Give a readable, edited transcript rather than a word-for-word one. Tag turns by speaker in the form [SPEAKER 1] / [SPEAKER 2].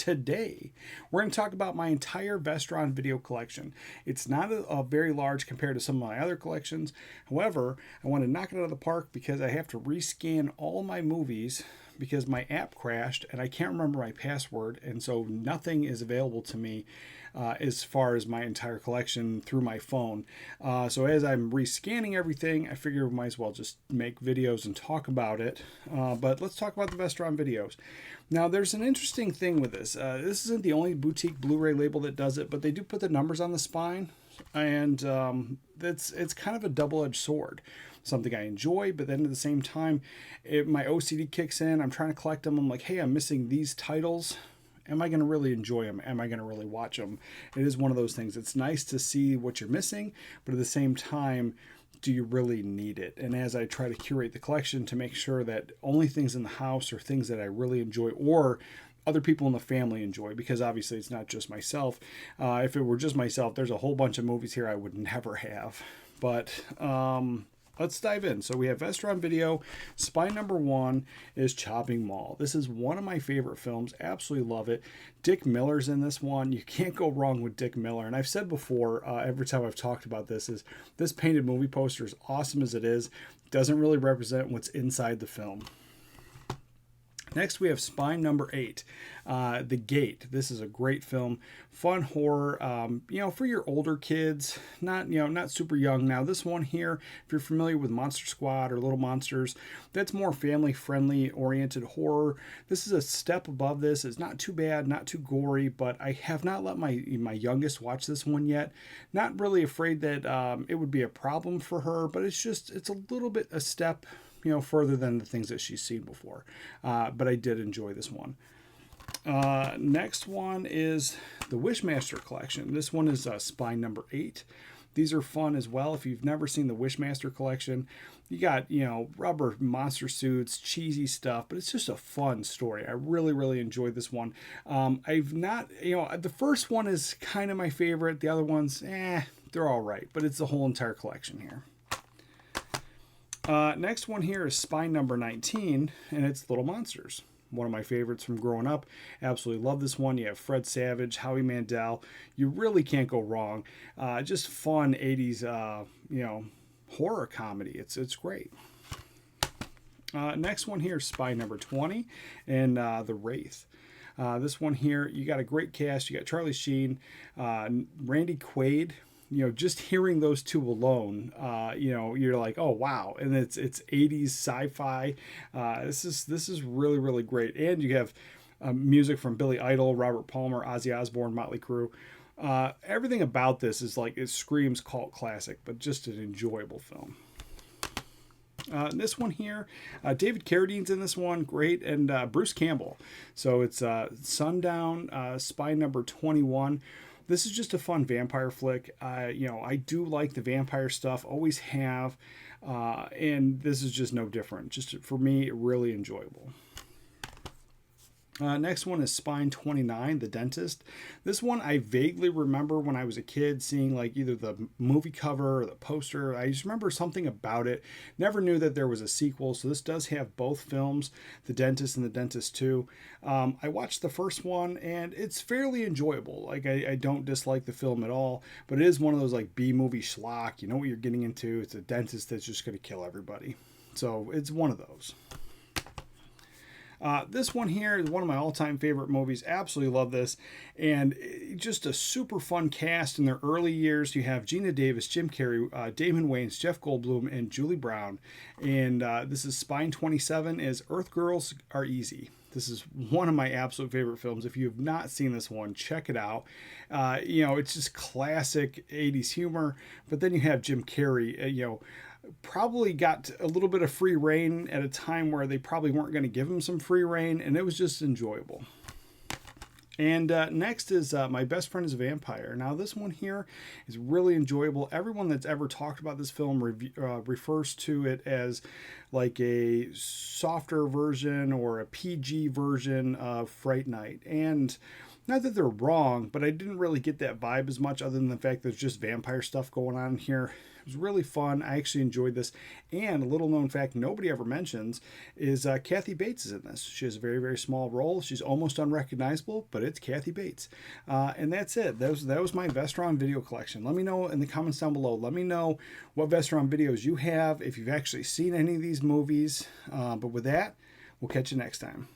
[SPEAKER 1] Today, we're going to talk about my entire Vestron Video Collection. It's not a very large compared to some of my other collections. However, I want to knock it out of the park because I have to rescan all my movies because my app crashed and I can't remember my password, and so nothing is available to me as far as my entire collection through my phone. So as I'm rescanning everything, I figure we might as well just make videos and talk about it. But let's talk about the Vestron videos. Now, there's an interesting thing with this. This isn't the only boutique Blu-ray label that does it, but they do put the numbers on the spine, and it's kind of a double-edged sword. Something I enjoy, but then at the same time, my OCD kicks in. I'm trying to collect them. I'm like, hey, I'm missing these titles. Am I going to really enjoy them? Am I going to really watch them? It is one of those things. It's nice to see what you're missing, but at the same time, do you really need it? And as I try to curate the collection to make sure that only things in the house are things that I really enjoy or other people in the family enjoy, because obviously it's not just myself. If it were just myself, there's a whole bunch of movies here I would never have. But let's dive in. So we have Vestron Video. Spine number 1 is Chopping Mall. This is one of my favorite films. Absolutely love it. Dick Miller's in this one. You can't go wrong with Dick Miller. And I've said before, every time I've talked about this, is this painted movie poster, as awesome as it is, doesn't really represent what's inside the film. Next, we have Spine number 8, The Gate. This is a great film, fun horror, for your older kids, not super young. Now, this one here, if you're familiar with Monster Squad or Little Monsters, that's more family-friendly oriented horror. This is a step above this. It's not too bad, not too gory, but I have not let my youngest watch this one yet. Not really afraid that it would be a problem for her, but it's a little bit a step further than the things that she's seen before. But I did enjoy this one. Next one is the Wishmaster Collection. This one is Spine number 8. These are fun as well. If you've never seen the Wishmaster Collection, you got, rubber monster suits, cheesy stuff, but it's just a fun story. I really, really enjoyed this one. I've not, the first one is kind of my favorite. The other ones, they're all right, but it's the whole entire collection here. Next one here is Spine number 19, and it's Little Monsters. One of my favorites from growing up. Absolutely love this one. You have Fred Savage, Howie Mandel. You really can't go wrong. Just fun 80s, horror comedy. It's great. Next one here is Spine number 20, and the Wraith. This one here, you got a great cast. You got Charlie Sheen, Randy Quaid. Just hearing those two alone, you're like, oh wow, and it's 80s sci-fi. This is really, really great, and you have music from Billy Idol, Robert Palmer, Ozzy Osbourne, Motley Crue. Everything about this is like, it screams cult classic, but just an enjoyable film. This one here, David Carradine's in this one, great, and Bruce Campbell. So it's Sundown, Spine number 21. This is just a fun vampire flick. I do like the vampire stuff, always have, and this is just no different. Just for me, really enjoyable. Next one is Spine 29, The Dentist. This one I vaguely remember when I was a kid seeing like either the movie cover or the poster. I just remember something about it. Never knew that there was a sequel. So this does have both films, The Dentist and The Dentist 2. I watched the first one and it's fairly enjoyable. Like I don't dislike the film at all, but it is one of those like B-movie schlock. You know what you're getting into. It's a dentist that's just going to kill everybody. So it's one of those. This one here is one of my all-time favorite movies. Absolutely love this. And just a super fun cast in their early years. You have Gina Davis, Jim Carrey, Damon Wayans, Jeff Goldblum, and Julie Brown. And this is Spine 27, is Earth Girls Are Easy. This is one of my absolute favorite films. If you have not seen this one, check it out. It's just classic 80s humor. But then you have Jim Carrey, probably got a little bit of free reign at a time where they probably weren't going to give him some free reign, and it was just enjoyable. And next is My Best Friend is a Vampire. Now this one here is really enjoyable. Everyone that's ever talked about this film refers to it as like a softer version or a PG version of Fright Night. And Not that they're wrong, but I didn't really get that vibe as much, other than the fact there's just vampire stuff going on here. It was really fun. I actually enjoyed this. And a little known fact nobody ever mentions is Kathy Bates is in this. She has a very, very small role. She's almost unrecognizable, but it's Kathy Bates. And that's it. That was my Vestron video collection. Let me know in the comments down below. Let me know what Vestron videos you have, if you've actually seen any of these movies. But with that, we'll catch you next time.